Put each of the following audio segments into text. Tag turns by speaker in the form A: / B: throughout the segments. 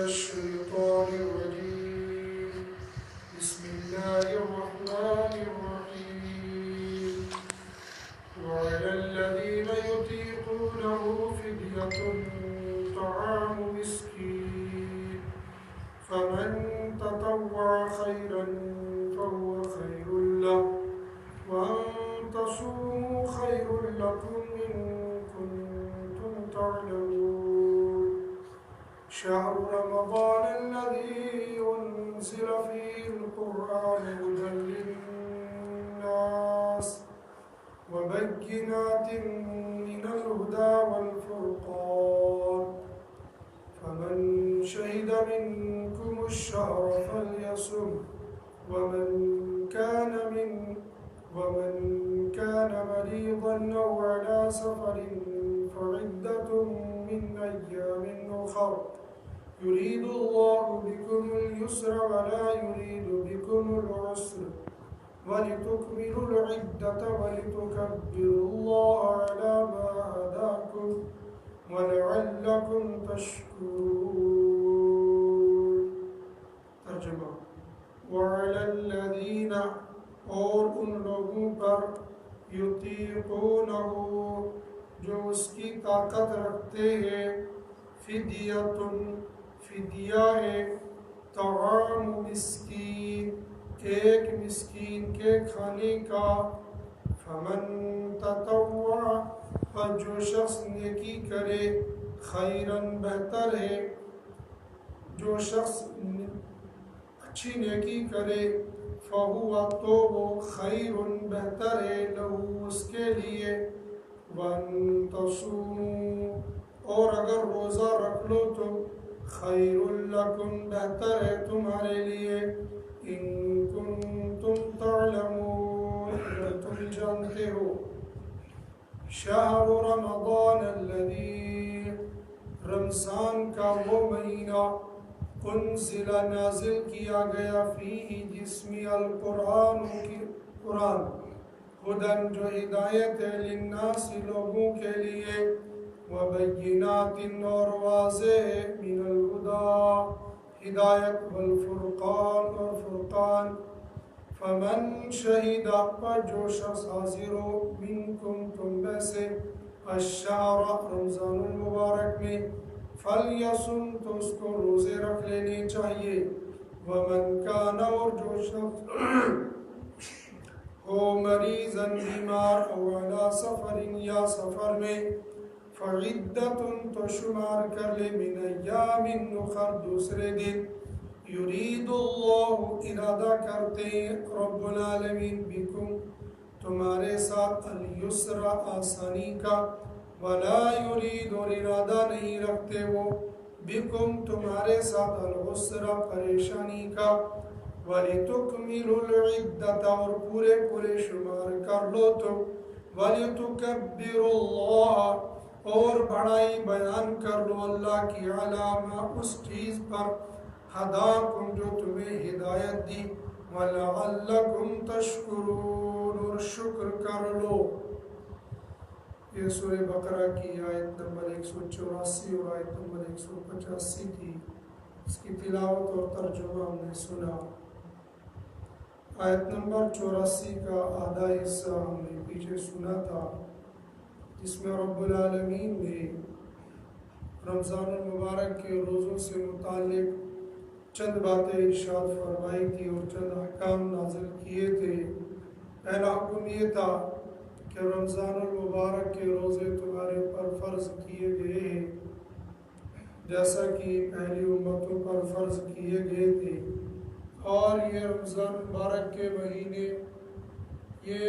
A: الشيطان الرجيم بسم الله الرحمن الرحيم وعلى الذين يطيقونه فدية طعام مسكين فمن تطوع خيرا فهو خير له وأن تصوموا خير لكم إن كنتم تعلمون شهر رمضان الذي أنزل فيه القرآن هدى للناس وبينات من الهدى والفرقان فمن شهد منكم الشهر فليصم ومن كان مريضا أو على سفر فعدة من أيام أخر يريد الله بكم اليسر ولا يريد بكم العسر ولتكملوا العدة ولتكبروا الله على ما هداكم ولعلكم تشكرون ترجمہ وعلى الذين اور ان لوگوں پر یطیقونہ جو اس کی طاقت رکھتے ہیں فدیہ ہے طعام مسکین ایک مسکین کے کھانے کا فمن تطوع پر جو شخص نیکی کرے خیراً بہتر ہے جو شخص اچھی نیکی کرے فہو تو وہ خیر بہتر ہے لہو اس کے لیے وَأَن تَصُومُوا اور اگر روزہ رکھ لو تو خیر لکم بہتر ہے تمہارے لیے ان کنتم تعلمون اگر تم جانتے ہو شہر رمضان الذی رمضان کا وہ مہینہ انزل نازل کیا گیا فیہ جس میں القرآن کی قرآن ہدن جو ہدایت ہے للناس لوگوں کے لیے وبینات اور واضح ہے من الہدی ہدایت والفرقان اور فرقان فمن شہید پر جو شخص حاضر ہو منکم تم میں سے الشہر رمضان المبارک میں فلیصم تو اس کو روزے رکھ لینے چاہیے ومن کان اور جو شخص ہو مریضاً بیمار او علی سفر یا سفر میں فعدت تو شمار کر لے من ایام اخر دوسرے دن یرید اللہ ارادہ کرتے رب العالمین بکم تمہارے ساتھ الیسر آسانی کا ولا یرید اور ارادہ نہیں رکھتے وہ بکم تمہارے ساتھ العسر پریشانی کا وَلِتُكْمِلُوا الْعِدَّةَ اور پورے شمار کر لو تو وَلِتُكَبِّرُوا اللَّهَ اور بڑائی بیان کر لو اللہ کی علامہ اس چیز پر ہداکم جو تمہیں ہدایت دی وَلَعَلَّكُمْ تَشْكُرُونَ اور شکر کر لو۔ یہ سورہ بقرہ کی آیت نمبر 184 اور آیت نمبر 185 تھی، اس کی تلاوت اور ترجمہ ہم نے سنا۔ آیت نمبر 84 کا آدھا حصہ ہم نے پیچھے سنا تھا، جس میں رب العالمین نے رمضان المبارک کے روزوں سے متعلق چند باتیں ارشاد فرمائی تھی اور چند احکام نازل کیے تھے۔ پہلا حکم یہ تھا کہ رمضان المبارک کے روزے تمہارے پر فرض کیے گئے ہیں جیسا کہ پہلی امتوں پر فرض کیے گئے تھے، اور یہ رمضان مبارک کے مہینے یہ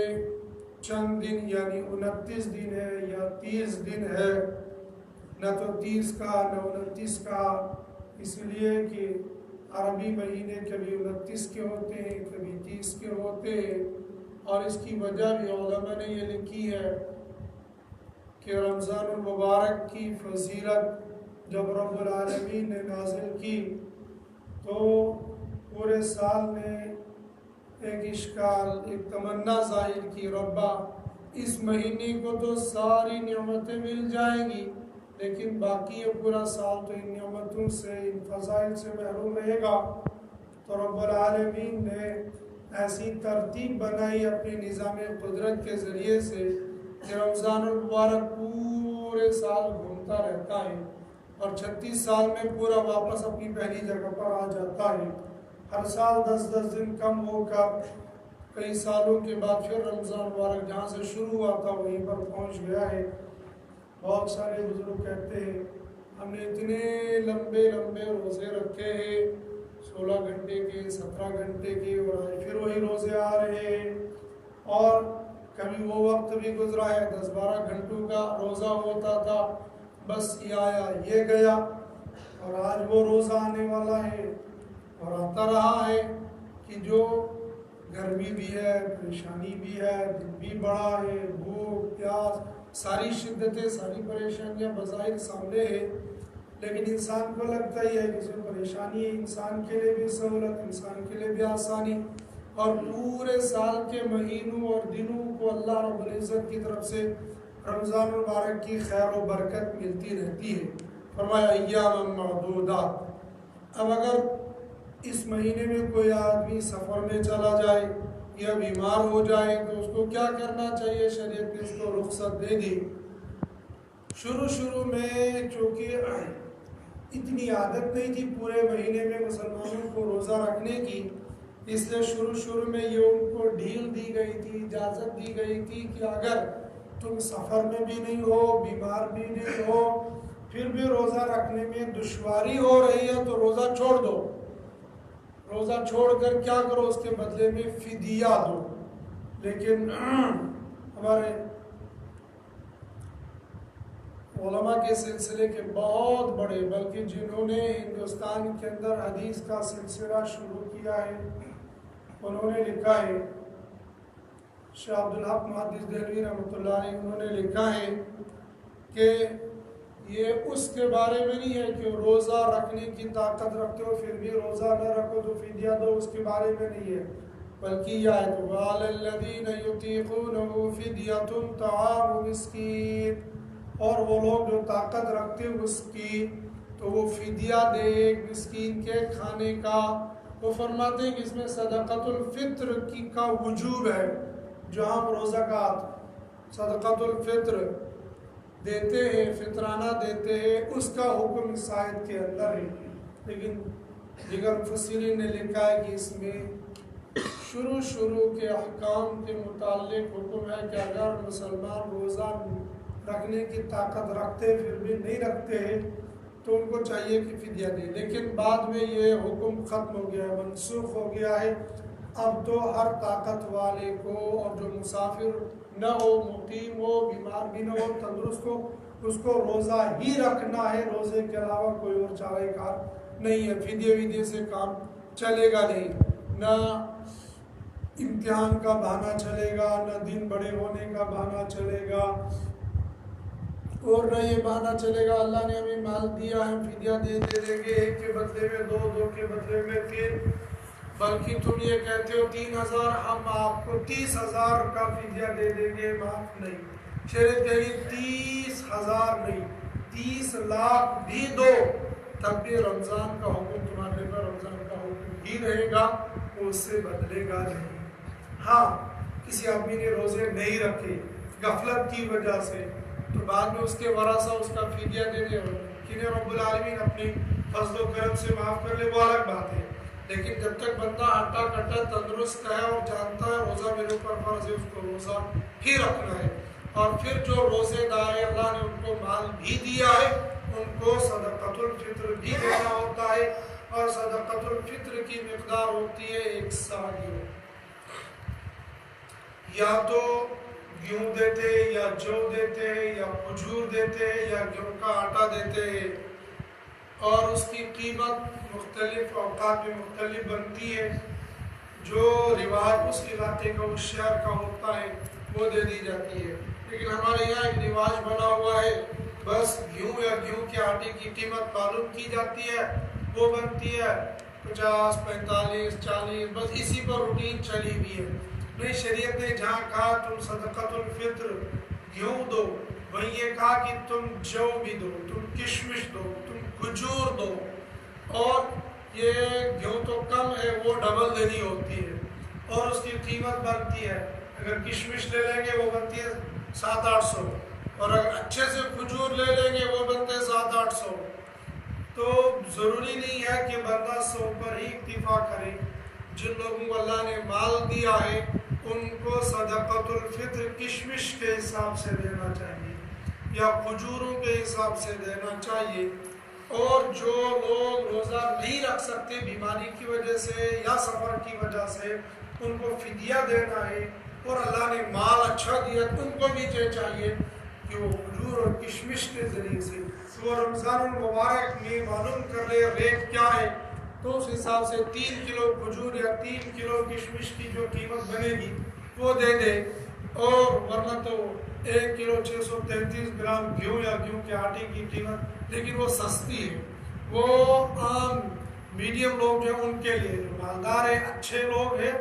A: چند دن یعنی 29 دن ہے یا 30 دن ہے، نہ تو 30 کا نہ 29 کا، اس لیے کہ عربی مہینے کبھی 29 کے ہوتے ہیں کبھی 30 کے ہوتے ہیں، اور اس کی وجہ بھی علماء نے یہ لکھی ہے کہ رمضان المبارک کی فضیلت جب رب العالمین نے نازل کی تو پورے سال میں ایک اشکال، ایک تمنا ظاہر کی، ربا اس مہینے کو تو ساری نعمتیں مل جائیں گی، لیکن باقی یہ پورا سال تو ان نعمتوں سے ان فضائل سے محروم رہے گا۔ تو رب العالمین نے ایسی ترتیب بنائی اپنے نظام قدرت کے ذریعے سے کہ رمضان المبارک پورے سال گھومتا رہتا ہے اور 36 سال میں پورا واپس اپنی پہلی جگہ پر آ جاتا ہے۔ ہر سال 10 دن کم ہو کر کئی سالوں کے بعد پھر رمضان مبارک جہاں سے شروع ہوا تھا وہیں پر پہنچ گیا ہے۔ بہت سارے بزرگ کہتے ہیں ہم نے اتنے لمبے روزے رکھے ہیں، 16 گھنٹے کے، 17 گھنٹے کے، اور آج پھر وہی روزے آ رہے ہیں، اور کبھی وہ وقت بھی گزرا ہے 10-12 گھنٹوں کا روزہ ہوتا تھا، بس یہ آیا یہ گیا، اور آج وہ روزہ آنے والا ہے اور آتا رہا ہے کہ جو گرمی بھی ہے، پریشانی بھی ہے، دن بھی بڑا ہے، بھوک پیاس ساری شدتیں ساری پریشانیاں بظاہر سامنے ہے، لیکن انسان کو لگتا ہی ہے کہ اس میں پریشانی ہے، انسان کے لیے بھی سہولت، انسان کے لیے بھی آسانی، اور پورے سال کے مہینوں اور دنوں کو اللہ رب العزت کی طرف سے رمضان المبارک کی خیر و برکت ملتی رہتی ہے۔ فرمایا ایام معدودات۔ اب اگر اس مہینے میں کوئی آدمی سفر میں چلا جائے یا بیمار ہو جائے تو اس کو کیا کرنا چاہیے؟ شریعت نے اس کو رخصت دے دی۔ شروع میں چونکہ اتنی عادت نہیں تھی پورے مہینے میں مسلمانوں کو روزہ رکھنے کی، اس لیے شروع میں یہ ان کو ڈھیل دی گئی تھی، اجازت دی گئی تھی کہ اگر تم سفر میں بھی نہیں ہو، بیمار بھی نہیں ہو، پھر بھی روزہ رکھنے میں دشواری ہو رہی ہے تو روزہ چھوڑ دو۔ روزہ چھوڑ کر کیا کرو؟ اس کے بدلے میں فدیہ دو۔ لیکن ہمارے علماء کے سلسلے کے بہت بڑے، بلکہ جنہوں نے ہندوستان کے اندر حدیث کا سلسلہ شروع کیا ہے، انہوں نے لکھا ہے، شیخ عبدالحق محدث دہلوی رحمۃ اللہ علیہ، انہوں نے لکھا ہے کہ یہ اس کے بارے میں نہیں ہے کہ روزہ رکھنے کی طاقت رکھتے ہو پھر بھی روزہ نہ رکھو تو فدیہ دو، اس کے بارے میں نہیں ہے، بلکہ یہ آیت وَعَلَى الَّذِينَ يُطِيقُونَهُ فِدْيَةٌ طَعَامُ مِسْكِينٍ، اور وہ لوگ جو طاقت رکھتے ہیں اس کی تو وہ فدیہ دے ایک مسکین کے کھانے کا۔ وہ فرماتے ہیں کہ اس میں صدقۃ الفطر کی کا وجوب ہے، جو ہم روزہ کا صدقۃ الفطر دیتے ہیں، فطرانہ دیتے ہیں، اس کا حکم اس آیت کے اندر ہے۔ لیکن دیگر مفسرین نے لکھا ہے کہ اس میں شروع کے احکام کے متعلق حکم ہے کہ اگر مسلمان روزہ رکھنے کی طاقت رکھتے پھر بھی نہیں رکھتے تو ان کو چاہیے کہ فدیہ دے، لیکن بعد میں یہ حکم ختم ہو گیا ہے، منسوخ ہو گیا ہے۔ اب تو ہر طاقت والے کو، اور جو مسافر نہ ہو، مقیم ہو، بیمار بھی نہ ہو، تندرست ہو، اس کو روزہ ہی رکھنا ہے، روزے کے علاوہ کوئی اور چارہ کار نہیں ہے۔ فدیہ ویدیہ سے کام چلے گا نہیں، نہ امتحان کا بہانہ چلے گا، نہ دن بڑے ہونے کا بہانہ چلے گا، اور نہ یہ بہانہ چلے گا اللہ نے ہمیں مال دیا ہم فدیہ دے دیں گے، ایک کے بدلے میں دو، دو کے بدلے میں تین، بلکہ تم یہ کہتے ہو 3000 ہم آپ کو 30,000 کا فدیہ دے دیں گے، معاف نہیں۔ شریعت کہے گی 30,000 نہیں، 30 لاکھ بھی دو، تب بھی رمضان کا حکم تمہارے پر رمضان کا حکم ہی رہے گا، وہ اس سے بدلے گا نہیں۔ ہاں کسی آدمی نے روزے نہیں رکھے غفلت کی وجہ سے تو بعد میں اس کے ورثہ اس کا فدیہ دے دے، کنہیں رب العالمین اپنی فضل و کرم سے معاف کر لے، وہ الگ بات ہے، لیکن جب تک بندہ ہٹا کٹا تندرست ہے اور جانتا ہے روزہ میرے اوپر فرض ہے، اس کو روزہ ہی رکھنا ہے۔ اور پھر جو روزے دار اللہ نے ان کو مال بھی دیا ہے ان کو صدقۃ الفطر بھی دینا ہوتا ہے، اور صدقۃ الفطر کی مقدار ہوتی ہے 1 ساغ، یا تو گیہوں دیتے، یا جو دیتے، یا کھجور دیتے، یا گیہوں کا آٹا دیتے ہیں، اور اس کی قیمت مختلف اوقات میں مختلف بنتی ہے، جو رواج اس علاقے کا اس شہر کا ہوتا ہے وہ دے دی جاتی ہے۔ لیکن ہمارے یہاں ایک رواج بنا ہوا ہے، بس گیہوں یا گیہوں کے آٹے کی قیمت معلوم کی جاتی ہے، وہ بنتی ہے 50، 45، 40، بس اسی پر روٹین چلی ہوئی ہے۔ نہیں، شریعت نے جہاں کہا تم صدقۃ الفطر گیہوں دو، وہیں یہ کہا کہ تم جو بھی دو، تم کشمش دو، تم کھجور دو، اور یہ گیہوں تو کم ہے وہ ڈبل دینی ہوتی ہے اور اس کی قیمت بنتی ہے. اگر کشمش لے لیں گے وہ بنتی ہے 700-800، اور اگر اچھے سے کھجور لے لیں گے وہ بنتے ہیں 700-800. تو ضروری نہیں ہے کہ بندہ 100 پر ہی اکتفا کرے. جن لوگوں کو اللہ نے مال دیا ہے ان کو صدقۃ الفطر کشمش کے حساب سے دینا چاہیے یا کھجوروں کے حساب سے دینا چاہیے. اور جو لوگ روزہ نہیں رکھ سکتے بیماری کی وجہ سے یا سفر کی وجہ سے، ان کو فدیہ دینا ہے، اور اللہ نے مال اچھا دیا تو ان کو بھی چاہیے کہ وہ کھجور اور کشمش کے ذریعے سے وہ رمضان المبارک میں معلوم کر لے ریٹ کیا ہے، تو اس حساب سے 3 کلو کھجور یا 3 کلو کشمش کی جو قیمت بنے گی وہ دے دے. اور ورنہ تو 1 کلو 633 گرام گیہوں یا گیہوں کے آٹے کی قیمت، لیکن وہ سستی ہے. وہ عام میڈیم لوگ جو ہیں ان کے لیے، جو مالدار ہیں اچھے لوگ ہیں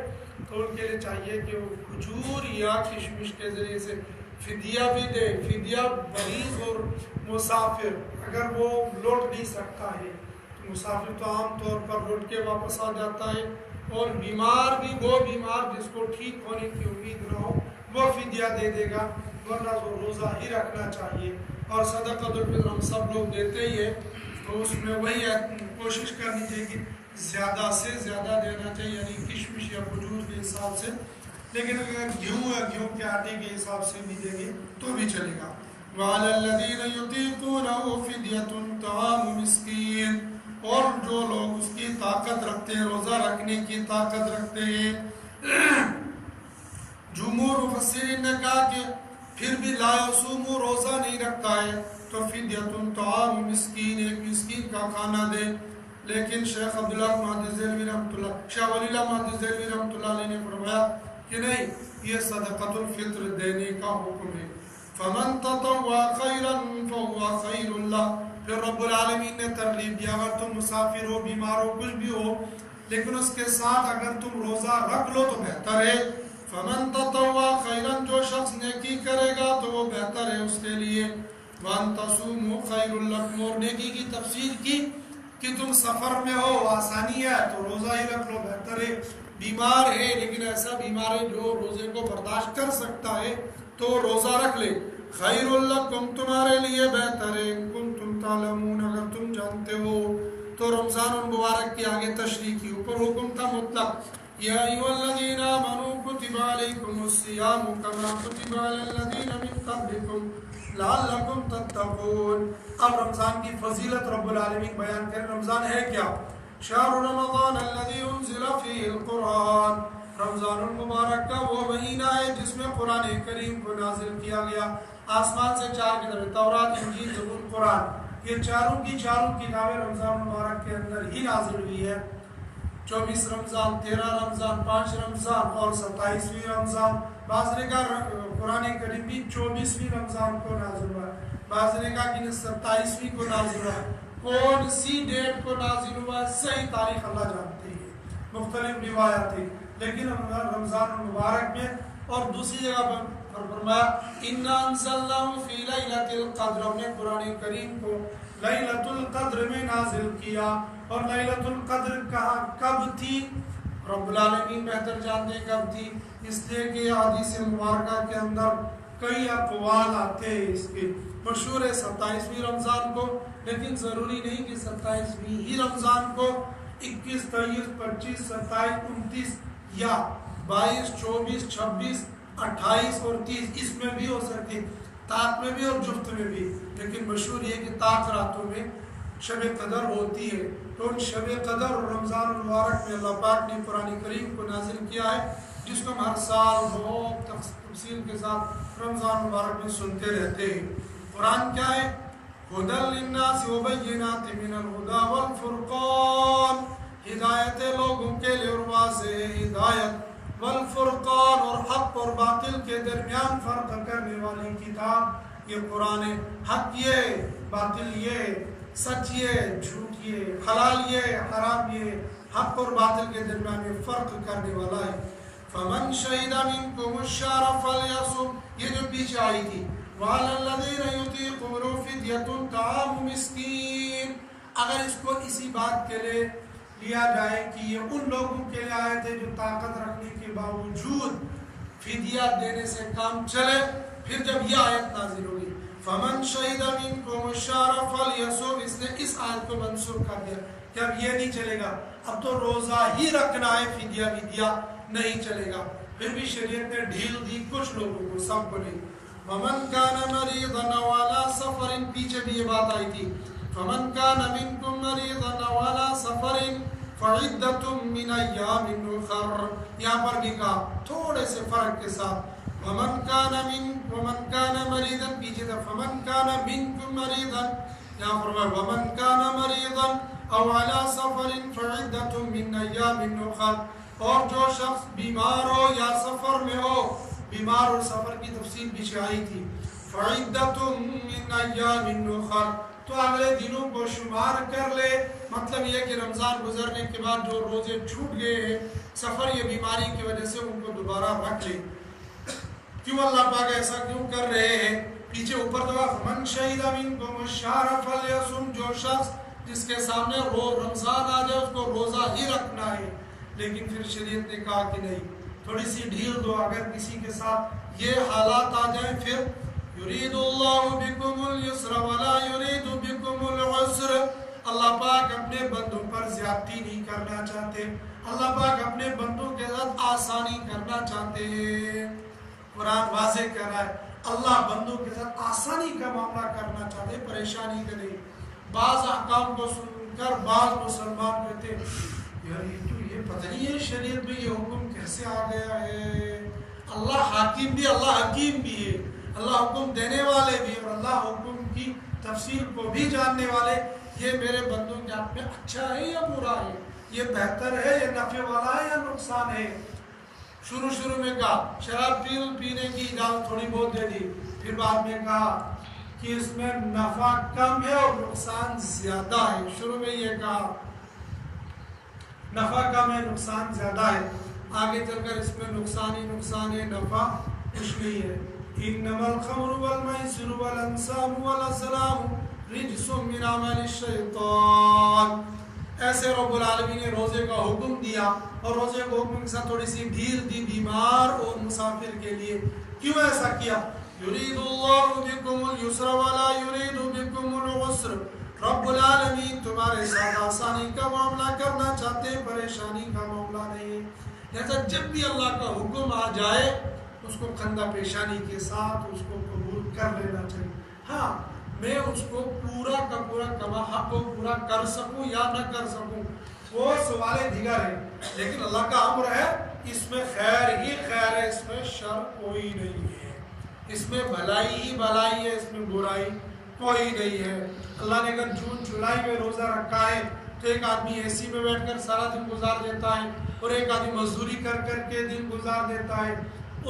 A: تو ان کے لیے چاہیے کہ وہ کھجور یا کشمش کے ذریعے سے فدیہ بھی دے. فدیہ مریض اور مسافر اگر وہ لوٹ نہیں سکتا ہے تو مسافر تو عام طور پر لوٹ کے واپس آ جاتا ہے، اور بیمار بھی وہ بیمار جس کو ٹھیک ہونے کی امید نہ ہو وہ فدیہ دے دے گا، ورنہ وہ روزہ ہی رکھنا چاہیے. اور صدقۃ الفطر ہم سب لوگ دیتے ہی ہے، تو اس میں وہی کوشش کرنی چاہیے کہ زیادہ سے زیادہ دینا چاہیے، یعنی کشمش یا کھجور کے حساب سے. لیکن اگر گیہوں یا گیہوں کے آٹے کے حساب سے بھی دیں گے تو بھی چلے گا. وَعَلَى الَّذِينَ يُطِيقُونَهُ فِدْيَةٌ طَعَامُ مِسْكِينٍ، اور جو لوگ اس کی طاقت رکھتے ہیں، روزہ رکھنے کی طاقت رکھتے ہیں. جمہور مفسرین نے کہا کہ پھر بھی لا یصوم، روزہ نہیں رکھتا ہے تو فدیۃ طعام مسکین، ایک مسکین کا کھانا دے. لیکن شیخ عبداللہ محدث دہلوی رحمۃ اللہ، شیخ ولی اللہ محدث دہلوی رحمۃ اللہ علیہ نے فرمایا کہ نہیں، یہ صدقۃ الفطر دینے کا حکم ہے. فمن تطوع خیرا فهو خیر اللہ. پھر رب العالمین نے ترغیب دیا اگر تم مسافر ہو، بیمار ہو، کچھ بھی ہو، لیکن اس کے ساتھ اگر تم روزہ رکھ لو تو بہتر ہے. فمن تطوع خیرا، جو شخص نیکی کرے گا تو وہ بہتر ہے اس کے لیے. وان تصوموا خیر لکم، اور نیکی کی تفسیر کی کہ تم سفر میں ہو، آسانی ہے تو روزہ ہی رکھ لو، بہتر ہے. بیمار ہے لیکن ایسا بیمار ہے جو روزے کو برداشت کر سکتا ہے تو روزہ رکھ لے. خیر لکم، تمہارے لیے بہتر ہے. ان کنتم تعلمون، اگر تم جانتے ہو. تو رمضان المبارک کی آگے تشریح کی، اوپر حکم تھا مطلق، یا ایھا الذین آمنوا کتب علیکم الصیام کما کتب علی الذین من قبلکم لعلکم تتقون. اب رمضان کی فضیلت رب العالمین بیان کریں. رمضان ہے کیا؟ شہر رمضان الذی انزل فیہ القرآن، رمضان المبارک کا وہ مہینہ ہے جس میں قرآن کریم کو نازل کیا گیا. آسمان سے 4 کتابیں، تورات، انجیل، زبور، قرآن، یہ چاروں کی چاروں کتابیں رمضان مبارک کے اندر ہی نازل ہوئی ہے. 24 رمضان، 13 رمضان، 5 رمضان اور 27ویں رمضان. بعض نے کہا قرآن کریم بھی 24ویں رمضان کو نازل ہوا، بعض نے کہا کہ 27ویں کو نازل ہوا. کون سی ڈیٹ کو نازل ہوا صحیح تاریخ اللہ جانتے ہیں، مختلف روایات ہیں. لیکن رمضان المبارک میں اور دوسری جگہ پر فرمایا اِنَّا أَنزَلْنَاهُ فِي لَيْلَةِ الْقَدْرِ، ہم نے قرآن کریم کو لیلۃ القدر میں نازل کیا. اور لیلۃ القدر کب تھی رب العالمین بہتر جانتے کب تھی، اس لیے کہ حدیث مبارکہ کے اندر کئی اقوال آتے ہیں. اس کے مشہور ہے 27ویں رمضان کو، لیکن ضروری نہیں کہ 27ویں ہی رمضان کو. 21، 23، 25، 27، 29 یا 22، 24، 26، 28 اور 30 اس میں بھی ہو سکتی، طاق میں بھی اور جفت میں بھی. لیکن مشہور یہ کہ طاق راتوں میں شب قدر ہوتی ہے. تو ان شب قدر اور رمضان المبارک میں اللہ پاک نے قرآن کریم کو نازل کیا ہے، جس کو ہم ہر سال بہت تفصیل کے ساتھ رمضان المبارک میں سنتے رہتے ہیں. قرآن کیا ہے؟ ہدی للناس وبینات من الہدی والفرقان، ہدایت لوگوں کے لیے اور واضح ہدایت، والفرقان اور حق اور باطل کے درمیان فرق کرنے والی کتاب یہ قرآن ہے. حق یہ، باطل یہ، سچ یہ، جھوٹ یہ، حلال یہ، حرام یہ، حق اور باطل کے درمیان میں فرق کرنے والا ہے. فمن شہد منکم الشہر فلیصم، یہ جو پیچھے آئی تھی وَعَلَى الَّذِينَ يُطِيقُونَهُ فِدْيَةٌ طَعَامُ مِسْكِينٍ. اگر اس کو اسی بات کے لیے لیا جائے کہ یہ ان لوگوں کے لیے آئے تھے جو طاقت رکھنے کے باوجود فدیہ دینے سے کام چلے، پھر جب یہ آیت نازل ہوگی فَمَنْ شَهِدَ مِنْكُمُ الشَّهْرَ فَلْيَصُمْ، اس نے اس آیت کو منسوخ کر دیا کہ اب یہ نہیں چلے گا، اب تو روزہ ہی رکھنا ہے، فدیہ نہیں چلے گا. پھر بھی شریعت نے ڈھیل دی کچھ لوگوں کو، سب کو نہیں. وَمَنْ كَانَ مَرِيضًا أَوْ عَلَىٰ سَفَرٍ، پیچھے بھی یہ بات آئی تھی. فَمَنْ كَانَ مِنْكُمْ مَرِيضًا أَوْ عَلَىٰ سَفَرٍ فَعِدَّةٌ مِّنْ أَيَّامٍ أُخَرَ. یہاں پر بھی کہا تھوڑے سے فرق کے ساتھ. وَمَنْ كَانَ مَرِيضًا، پیچھے تھا فَمَنْ كَانَ مِنْكُمْ مَرِيضًا، یہاں فرمایا وَمَنْ كَانَ مَرِيضًا أَوْ عَلَىٰ سَفَرٍ فَعِدَّةٌ مِّنْ أَيَّامٍ أُخَرَ. اور جو شخص بیمار ہو یا سفر میں ہو، بیمار اور سفر کی تفصیل پیچھے آئی تھی. فَعِدَّةٌ مِّنْ أَيَّامٍ أُخَرَ، تو اگلے دنوں کو شمار کر لے. مطلب یہ کہ رمضان گزرنے کے بعد جو روزے چھوٹ گئے ہیں سفر یا بیماری کی وجہ سے، ان کو دوبارہ رکھ لے. کیوں اللہ پاک ایسا کیوں کر رہے ہیں؟ پیچھے اوپر تو مَنْ شَهِدَ مِنْكُمُ الشَّهْرَ فَلْيَصُمْ، جو شخص جس کے سامنے رمضان آ جائے اس کو روزہ ہی رکھنا ہے. لیکن پھر شریعت نے کہا کہ نہیں، تھوڑی سی ڈھیل دو. اگر کسی کے ساتھ یہ حالات آ جائیں پھر یرید اللہ بکم اليسر ولا یرید بکم العسر، اللہ پاک اپنے بندوں پر زیادتی نہیں کرنا چاہتے، اللہ پاک اپنے بندوں کے ساتھ آسانی کرنا چاہتے ہیں. قرآن واضح کہہ رہا ہے اللہ بندوں کے ساتھ آسانی کا معاملہ کرنا چاہتے، پریشانی کا نہیں. بعض احکام کو سن کر بعض مسلمان کہتے یار یہ پتہ نہیں ہے شریعت میں یہ حکم کیسے آ گیا ہے. اللہ حاکم بھی، اللہ حکیم بھی ہے، اللہ حکم دینے والے بھی، اور اللہ حکم کی تفصیل کو بھی جاننے والے. یہ میرے بندوں کے ہاتھ میں اچھا ہے یا برا ہے، یہ بہتر ہے یا نفع والا ہے یا نقصان ہے. شروع میں کہا شراب پینے کی اجازت تھوڑی بہت دے دی، پھر بعد میں کہا کہ اس میں نفع کم ہے اور نقصان زیادہ ہے. شروع میں یہ کہا نفع کم ہے نقصان زیادہ ہے، آگے چل کر اس میں نقصان ہے، نفع کچھ نہیں ہے. انما الخمر والمیسر والانصاب والازلام رجس من عمل الشیطان. ایسے رب العالمین نے روزے کا حکم دیا، اور روزے کو حکم کے ساتھ تھوڑی سی ڈھیل دی بیمار اور مسافر کے لیے. کیوں ایسا کیا؟ یرید اللہ بکم اليسر ولا یرید بکم العسر. رب العالمین تمہارے ساتھ آسانی کا معاملہ کرنا چاہتے ہیں، پریشانی کا معاملہ نہیں. لہذا جب بھی اللہ کا حکم آ جائے اس کو خندہ پیشانی کے ساتھ اس کو قبول کر لینا چاہیے. ہاں میں اس کو پورا کا پورا کما حق کو پورا کر سکوں یا نہ کر سکوں وہ سوال دیگر ہے، لیکن اللہ کا امر ہے، اس میں خیر ہی خیر ہے، اس میں شر کوئی نہیں ہے، اس میں بھلائی ہی بھلائی ہے، اس میں برائی کوئی نہیں ہے. اللہ نے اگر جون جولائی میں روزہ رکھا ہے تو ایک آدمی اے سی میں بیٹھ کر سارا دن گزار دیتا ہے، اور ایک آدمی مزدوری کر کے دن گزار دیتا ہے.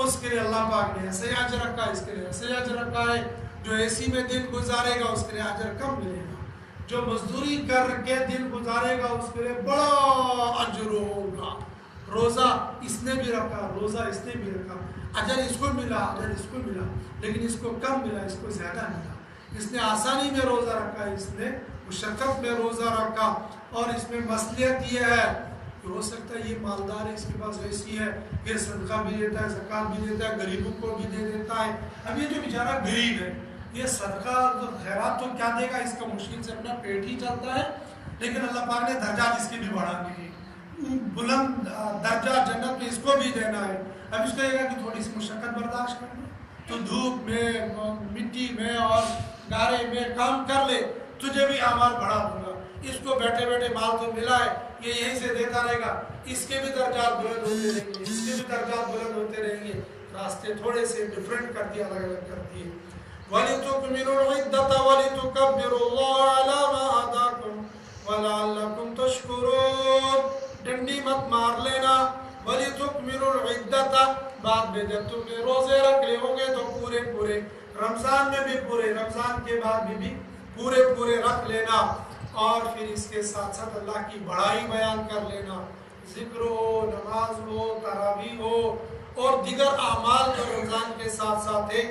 A: اس کے لیے اللہ پاک نے ایسے اجر رکھا ہے، اس کے لیے ایسے اجر رکھا ہے. جو اے سی میں دن گزارے گا اس کے لیے اجر کم ملے گا، جو مزدوری کر کے دن گزارے گا اس کے لیے بڑا اجر ہوگا. روزہ اس نے بھی رکھا، روزہ اس نے بھی رکھا، اجر اس کو ملا، اجر اس کو ملا، لیکن اس کو کم ملا، اس کو زیادہ ملا. اس نے آسانی میں روزہ رکھا، اس نے مشقت میں روزہ رکھا. اور اس میں مصلحت یہ ہے کہ ہو سکتا ہے یہ مالدار ہے، اس کے پاس ایسی ہے، یہ صدقہ بھی دیتا ہے، زکوٰۃ بھی دیتا ہے، غریبوں کو بھی دے دیتا ہے. اب یہ جو بیچارہ غریب ہے یہ صدقہ خیرات تو کیا دے گا، اس کا مشکل سے اپنا پیٹ ہی چلتا ہے. لیکن اللہ پاک نے درجات اس کے بھی بڑھا دیے، بلند درجہ جنت میں اس کو بھی دینا ہے. اب اس کو یہ گا کہ تھوڑی سی مشقت برداشت کرنا، تو دھوپ میں مٹی میں اور گارے میں کام کر لے، تجھے بھی اعمال بڑھا دوں گا. اس کو بیٹھے بیٹھے مال تو ملا ہے، یہ یہیں سے دیتا رہے گا، اس کے بھی درجات بلند ہوتے رہیں گے، اس کے بھی درجات بلند ہوتے رہیں گے. راستے تھوڑے سے ڈفرینٹ کر دیا، الگ الگ کر دیے. وَلِتُكْمِلُوا الْعِدَّةَ وَلِتُكَبِّرُوا اللَّهَ عَلَى مَا هَدَاكُمْ وَلَعَلَّكُمْ تَشْكُرُونَ. ڈنڈی مت مار لینا. وَلِتُكْمِلُوا الْعِدَّةَ، بعد میں جب تم نے روزے رکھ لے ہوں گے تو پورے رمضان میں بھی پورے، رمضان کے بعد بھی پورے رکھ لینا. اور پھر اس کے ساتھ ساتھ اللہ کی بڑائی بیان کر لینا، ذکر ہو، نماز ہو، تراویح ہو اور دیگر اعمال جو رمضان کے ساتھ ساتھ ہے.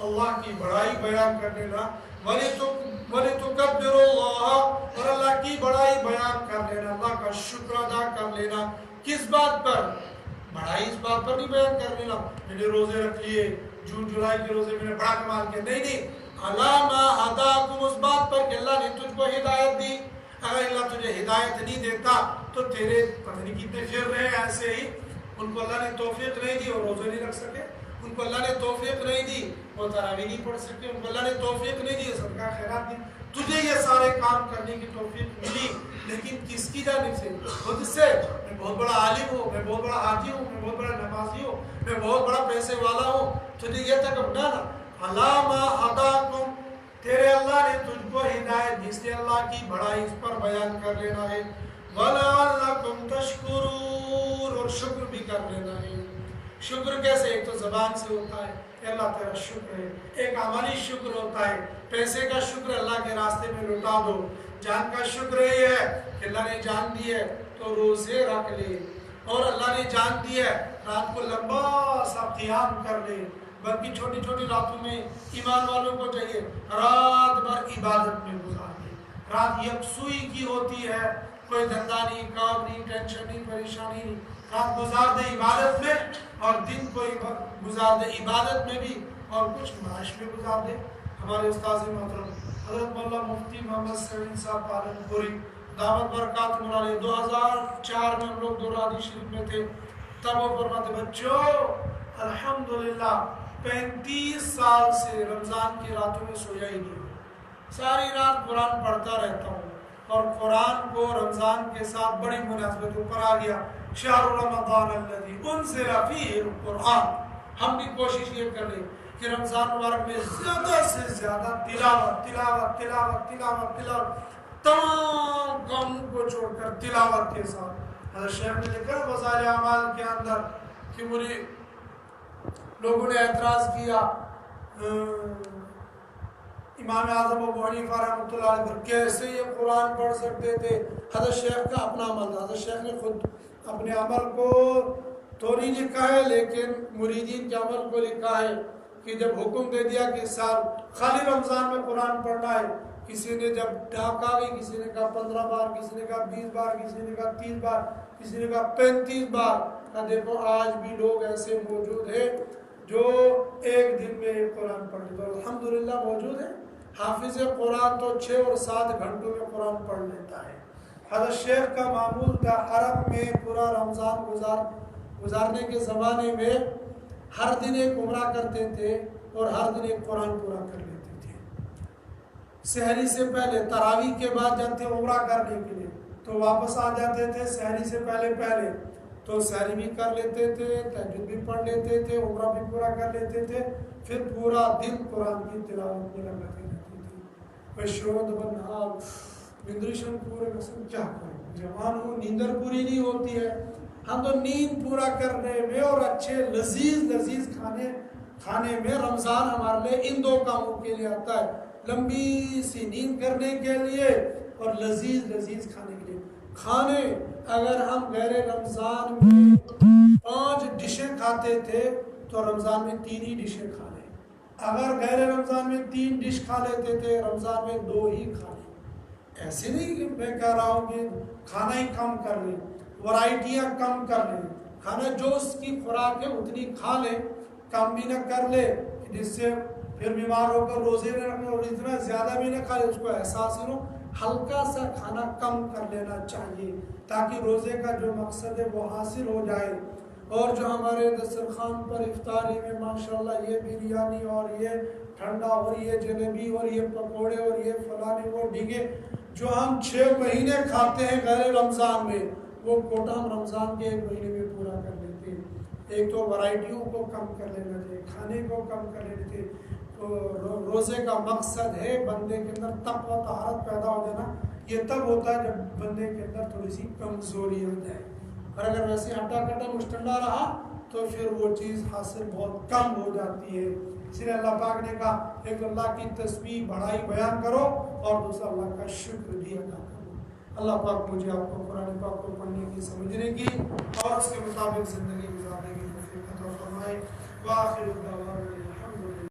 A: اللہ کی بڑائی بیان کر لینا، وَلِتُكَبِّرُوا اللَّهَ، اور اللہ کی بڑائی بیان کر لینا، اللہ کا شکر ادا کر لینا۔ کس بات پر؟ بڑائی اس بات پر نہیں بیان کر لینا میں نے روزے رکھ لیے، جون جولائی کے روزے میں نے بڑا کمال کیا، نہیں، علامہ ہداکم، اس بات پر کہ اللہ نے تجھ کو ہدایت دی۔ اگر اللہ تجھے ہدایت نہیں دیتا تو تیرے پتہ نہیں کتنے پھر رہے ایسے ہی، ان کو اللہ نے توفیق نہیں دی اور روزے نہیں رکھ سکے، ان کو اللہ نے توفیق نہیں دی وہ تراویح نہیں پڑھ سکے، ان کو اللہ نے توفیق نہیں دی صدقہ خیرات دی۔ تجھے یہ سارے کام کرنے کی توفیق ملی، لیکن کس کی جانب سے؟ خود سے۔ میں بہت بڑا عالم ہوں، میں بہت بڑا حاجی ہوں، میں بہت بڑا نمازی ہوں، میں بہت بڑا پیسے والا ہوں، تجھے یہ تک نہ علامہ ہداکم، تیرے اللہ نے تجھ کو ہدایت دی، اس لیے اللہ کی بڑائی اس پر بیان کر لینا ہے۔ وَلَعَلَّكُمْ تَشْكُرُونَ، اور شکر بھی کر لینا ہے۔ شکر کیسے؟ ایک تو زبان سے ہوتا ہے کہ اللہ تیرا شکر ہے، ایک عملی شکر ہوتا ہے، پیسے کا شکر اللہ کے راستے میں لٹا دو، جان کا شکر یہ ہے کہ اللہ نے جان دی ہے تو روزے رکھ لے، اور اللہ نے جان دی ہے رات کو لمبا سا قیام کر لے، بلکہ چھوٹی چھوٹی راتوں میں ایمان والوں کو چاہیے رات بھر عبادت میں گزار دے۔ رات یکسوئی کی ہوتی ہے، کوئی دھندا نہیں، کام نہیں، ٹینشن نہیں، پریشانی نہیں، رات گزار دے عبادت میں، اور دن کو گزار دے عبادت میں بھی، اور کچھ معاش میں گزار دے۔ ہمارے استاذ محترم حضرت مولانا مفتی محمد سعید صاحب پالن پوری دعوت برکات علیہ 2004 میں ہم لوگ دورانی شریف میں تھے، تب وہ فرماتے بچوں الحمدللہ 35 سال سے رمضان کی راتوں میں سویا ہی نہیں، ساری رات قرآن پڑھتا رہتا ہوں، اور قرآن کو رمضان کے ساتھ بڑی مناسبت اوپر آ گیا، شہر رمضان الذی انزل فیہ القرآن۔ ہم بھی کوشش یہ کر لیں کہ رمضان مبارک میں زیادہ سے زیادہ تلاوت تلاوت تلاوت تلاوت تلاوت، تمام کاموں کو چھوڑ کر تلاوت کے ساتھ۔ حضرت شیخ نے لکھا وسائل اعمال کے اندر کہ مجھے لوگوں نے اعتراض کیا امام اعظم ابو حنیفہ رحمۃ اللہ علیہ پر کیسے یہ قرآن پڑھ سکتے تھے۔ حضرت شیخ کا اپنا عمل تھا، حضرت شیخ نے خود اپنے عمل کو تو نہیں لکھا ہے لیکن مریدین کے عمل کو لکھا ہے کہ جب حکم دے دیا کہ سال خالی رمضان میں قرآن پڑھنا ہے، کسی نے جب ڈاک آ گئی، کسی نے کہا 15 بار، کسی نے کہا 20 بار، کسی نے کہا 30 بار، کسی نے کہا 35 بار۔ دیکھو آج بھی لوگ ایسے موجود ہیں جو ایک دن میں ایک قرآن پڑھ لیتے ہیں، الحمدللہ موجود ہے۔ حافظ قرآن تو 6 اور 7 گھنٹوں میں قرآن پڑھ لیتا ہے۔ حضرت شیخ کا معمول تھا حرم میں پورا رمضان گزارنے کے زمانے میں ہر دن ایک عمرہ کرتے تھے اور ہر دن ایک قرآن پورا کر لیتے تھے۔ سحری سے پہلے تراویح کے بعد جاتے عمرہ کرنے کے لیے تو واپس آ جاتے تھے، سحری سے پہلے تو سحری بھی کر لیتے تھے، تہجد بھی پڑھ لیتے تھے، عمرہ بھی پورا کر لیتے تھے، پھر پورا دن قرآن کی تلاوت میں لگتے رہتے تھے۔ شروع بنحال نندرشن پورے قسم کیا کریں، جوان ہوں نیندر پوری نہیں ہوتی ہے۔ ہم تو نیند پورا کرنے میں اور اچھے لذیذ کھانے میں رمضان ہمارے لیے ان 2 کاموں کے لیے آتا ہے، لمبی سی نیند کرنے کے لیے اور لذیذ کھانے کے لیے۔ کھانے اگر ہم غیر رمضان میں 5 ڈشیں کھاتے تھے تو رمضان میں 3 ہی ڈشیں کھا لیں، اگر غیر رمضان میں 3 ڈش کھا لیتے تھے رمضان میں 2 ہی کھا لیں۔ ایسے نہیں کہ میں کہہ رہا ہوں کہ کھانا ہی کم کر لیں، ورائٹیاں کم کر لیں، کھانا جو اس کی خوراک ہے اتنی کھا لیں، کم بھی نہ کر لے جس سے پھر بیمار ہو کر روزے نہ رکھنا، اور اتنا زیادہ بھی نہ کھا لے اس کو احساس ہی نہ ہو، ہلکا سا کھانا کم کر لینا چاہیے تاکہ روزے کا جو مقصد ہے وہ حاصل ہو جائے۔ اور جو ہمارے دسترخوان پر افطاری میں ماشاءاللہ یہ بریانی اور یہ ٹھنڈا اور یہ جلیبی اور یہ پکوڑے اور یہ فلانے وہ ڈگے جو ہم 6 مہینے کھاتے ہیں غیر رمضان میں، وہ کوٹا ہم رمضان کے 1 مہینے میں پورا کر لیتے ہیں۔ ایک تو ورائٹیوں کو کم کر لینا چاہیے، کھانے کو کم کر لینا چاہیے۔ روزے کا مقصد ہے بندے کے اندر تقویٰ طہارت پیدا ہو جانا، یہ تب ہوتا ہے جب بندے کے اندر تھوڑی سی کمزوری ہو جائے، اور اگر ویسے ہٹا کٹا مشتنڈا رہا تو پھر وہ چیز حاصل بہت کم ہو جاتی ہے۔ اس لیے اللہ پاک نے کہا ایک اللہ کی تسبیح بڑائی بیان کرو اور دوسرا اللہ کا شکر بھی ادا کرو۔ اللہ پاک مجھے آپ کو قرآن پاک کو پڑھنے کی، سمجھنے کی اور اس کے مطابق زندگی گزارنے کی توفیق عطا فرمائے۔ وآخر دعوانا